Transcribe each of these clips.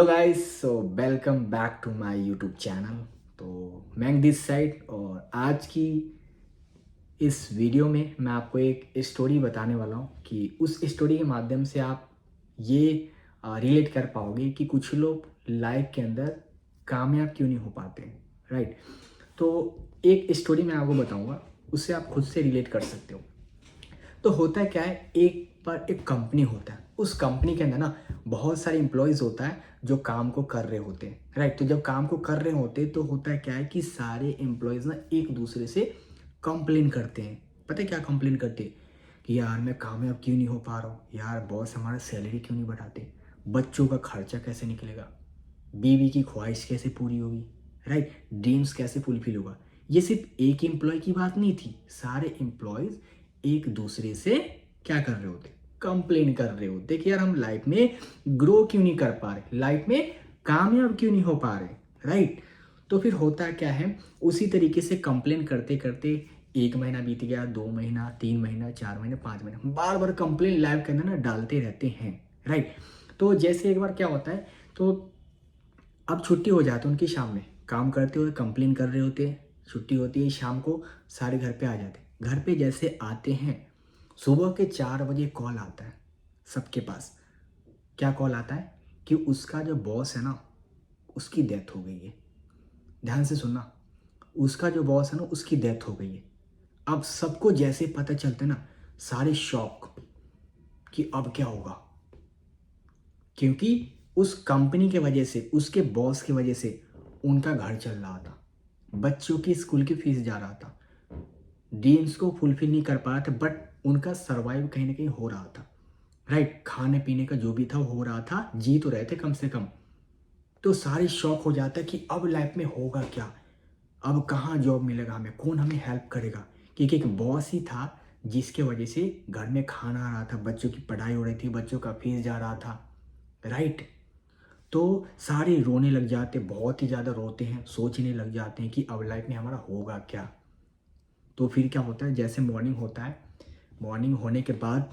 Hello guys, so welcome back to my YouTube channel. तो मैं this side, और आज की इस वीडियो में मैं आपको एक स्टोरी बताने वाला हूँ कि उस स्टोरी के माध्यम से आप ये रिलेट कर पाओगे कि कुछ लोग लाइफ के अंदर कामयाब क्यों नहीं हो पाते, राइट। तो एक स्टोरी मैं आपको बताऊँगा, उससे आप खुद से रिलेट कर सकते हो। तो होता है क्या है, एक कंपनी होता है, उस कंपनी के अंदर ना बहुत सारे एम्प्लॉयज़ होता है जो काम को कर रहे होते हैं, राइट। तो जब काम को कर रहे होते हैं तो होता है क्या है कि सारे एम्प्लॉयज़ ना एक दूसरे से कंप्लेन करते हैं। पता है क्या कंप्लेन करते हैं? कि यार मैं कामयाब क्यों नहीं हो पा रहा हूँ, यार बॉस हमारा सैलरी क्यों नहीं बढ़ाते, बच्चों का खर्चा कैसे निकलेगा, बीवी की ख्वाहिश कैसे पूरी होगी, राइट, ड्रीम्स कैसे फुलफिल होगा। ये सिर्फ एक एम्प्लॉय की बात नहीं थी, सारे एम्प्लॉयज एक दूसरे से क्या कर रहे होते, कंप्लेन कर रहे होते कि यार हम लाइफ में ग्रो क्यों नहीं कर पा रहे, लाइफ में कामयाब क्यों नहीं हो पा रहे, राइट। तो फिर होता क्या है, उसी तरीके से कंप्लेन करते करते 1 महीना बीत गया, 2 महीना, 3 महीना, 4 महीने, 5 महीना, बार बार कंप्लेन लाइफ के अंदर ना डालते रहते हैं, राइट। तो जैसे एक बार क्या होता है, तो अब छुट्टी हो जाती है उनकी, शाम में काम करते हुए कंप्लेन कर रहे होते हैं, छुट्टी होती है, शाम को सारे घर पे आ जाते हैं। घर पे जैसे आते हैं, सुबह के 4 बजे कॉल आता है सबके पास। क्या कॉल आता है? कि उसका जो बॉस है ना, उसकी डेथ हो गई है। ध्यान से सुनना, उसका जो बॉस है ना, उसकी डेथ हो गई है। अब सबको जैसे पता चलता है ना, सारे शॉक कि अब क्या होगा, क्योंकि उस कंपनी के वजह से, उसके बॉस की वजह से उनका घर चल रहा था, बच्चों की स्कूल की फीस जा रहा था, ड्रीम्स को फुलफिल नहीं कर पा रहा था, बट उनका सरवाइव कहीं ना कहीं हो रहा था, राइट। खाने पीने का जो भी था वो हो रहा था, जी तो रहे थे कम से कम। तो सारे शौक हो जाता है कि अब लाइफ में होगा क्या, अब कहाँ जॉब मिलेगा हमें, कौन हमें हेल्प करेगा, क्योंकि एक बॉस ही था जिसके वजह से घर में खाना आ रहा था, बच्चों की पढ़ाई हो रही थी, बच्चों का फीस जा रहा था, राइट। तो सारे रोने लग जाते, बहुत ही ज़्यादा रोते हैं, सोचने लग जाते हैं कि अब लाइफ में हमारा होगा क्या। तो फिर क्या होता है, जैसे मॉर्निंग होता है, मॉर्निंग होने के बाद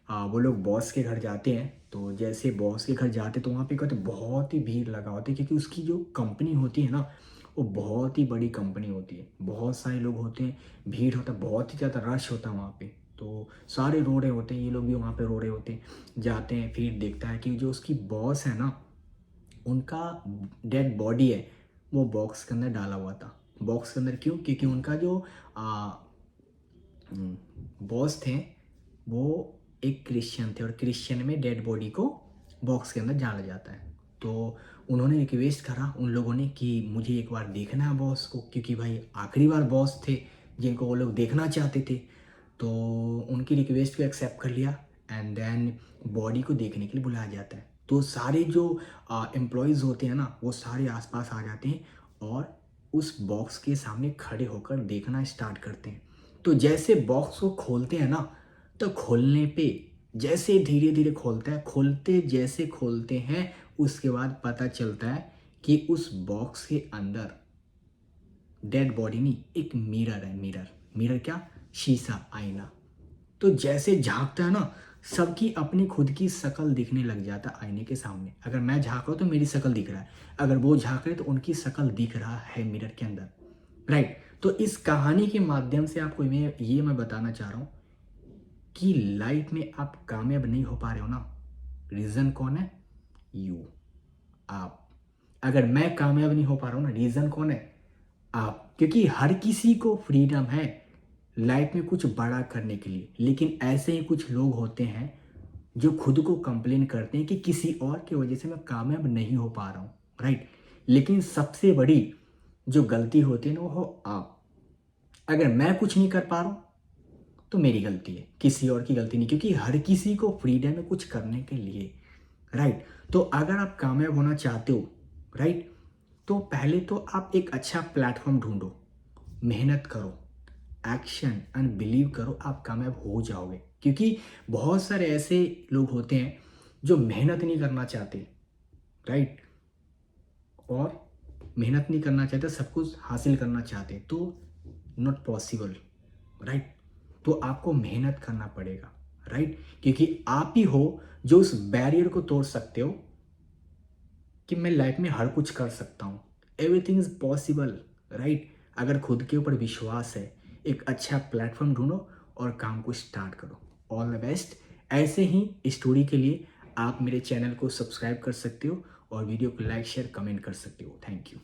वो लोग बॉस के घर जाते हैं। तो जैसे बॉस के घर जाते तो वहाँ पे कहते बहुत ही भीड़ लगा होती है, क्योंकि उसकी जो कंपनी होती है ना, वो बहुत ही बड़ी कंपनी होती है, बहुत सारे लोग होते हैं, भीड़ होता है, बहुत ही ज़्यादा रश होता है वहाँ पे। तो सारे रो रहे होते हैं, ये लोग भी वहाँ पे रो रहे होते हैं। जाते हैं, फिर देखता है कि जो उसकी बॉस है ना, उनका डेड बॉडी है, वो बॉक्स के अंदर डाला हुआ था। बॉक्स के अंदर क्यों? क्योंकि उनका जो बॉस थे, वो एक क्रिश्चियन थे, और क्रिश्चियन में डेड बॉडी को बॉक्स के अंदर डाला जाता है। तो उन्होंने रिक्वेस्ट करा उन लोगों ने कि मुझे एक बार देखना है बॉस को, क्योंकि भाई आखिरी बार बॉस थे जिनको वो लोग देखना चाहते थे। तो उनकी रिक्वेस्ट को एक्सेप्ट कर लिया, एंड देन बॉडी को देखने के लिए बुलाया जाता है। तो सारे जो एम्प्लॉयज़ होते हैं ना, वो सारे आसपास आ जाते हैं और उस बॉक्स के सामने खड़े होकर देखना स्टार्ट करते हैं। तो जैसे बॉक्स को खोलते हैं ना, तो खोलने पे जैसे धीरे धीरे खोलता है, खोलते जैसे खोलते हैं, उसके बाद पता चलता है कि उस बॉक्स के अंदर डेड बॉडी नहीं, एक मिरर है। मिरर, मिरर क्या? शीशा, आईना। तो जैसे झांकता है ना, सबकी अपनी खुद की शक्ल दिखने लग जाता है आईने के सामने। अगर मैं झांक रहा हूँ तो मेरी शक्ल दिख रहा है, अगर वो झांक रहे तो उनकी शक्ल दिख रहा है मिरर के अंदर, राइट। तो इस कहानी के माध्यम से आपको मैं बताना चाह रहा हूँ कि लाइफ में आप कामयाब नहीं हो पा रहे हो ना, रीजन कौन है? यू, आप। अगर मैं कामयाब नहीं हो पा रहा हूँ ना, रीजन कौन है? आप। क्योंकि हर किसी को फ्रीडम है लाइफ में कुछ बड़ा करने के लिए, लेकिन ऐसे ही कुछ लोग होते हैं जो खुद को कंप्लेन करते हैं कि किसी और की वजह से मैं कामयाब नहीं हो पा रहा हूँ, राइट। लेकिन सबसे बड़ी जो गलती होती है ना, वो हो आप। अगर मैं कुछ नहीं कर पा रहा हूँ तो मेरी गलती है, किसी और की गलती नहीं, क्योंकि हर किसी को फ्रीडम है कुछ करने के लिए, राइट। तो अगर आप कामयाब होना चाहते हो, राइट, तो पहले तो आप एक अच्छा प्लेटफॉर्म ढूंढो, मेहनत करो, एक्शन एंड बिलीव करो, आप कामयाब हो जाओगे। क्योंकि बहुत सारे ऐसे लोग होते हैं जो मेहनत नहीं करना चाहते, राइट, और मेहनत नहीं करना चाहते, सब कुछ हासिल करना चाहते, तो नॉट पॉसिबल, राइट। तो आपको मेहनत करना पड़ेगा, राइट, क्योंकि आप ही हो जो उस बैरियर को तोड़ सकते हो, कि मैं लाइफ में हर कुछ कर सकता हूँ। Everything is possible, right? अगर खुद के ऊपर विश्वास है, एक अच्छा प्लेटफॉर्म ढूंढो और काम को स्टार्ट करो। All the best. ऐसे ही स्टोरी के लिए आप मेरे चैनल को सब्सक्राइब कर सकते हो और वीडियो को लाइक शेयर कमेंट कर सकते हो। Thank you.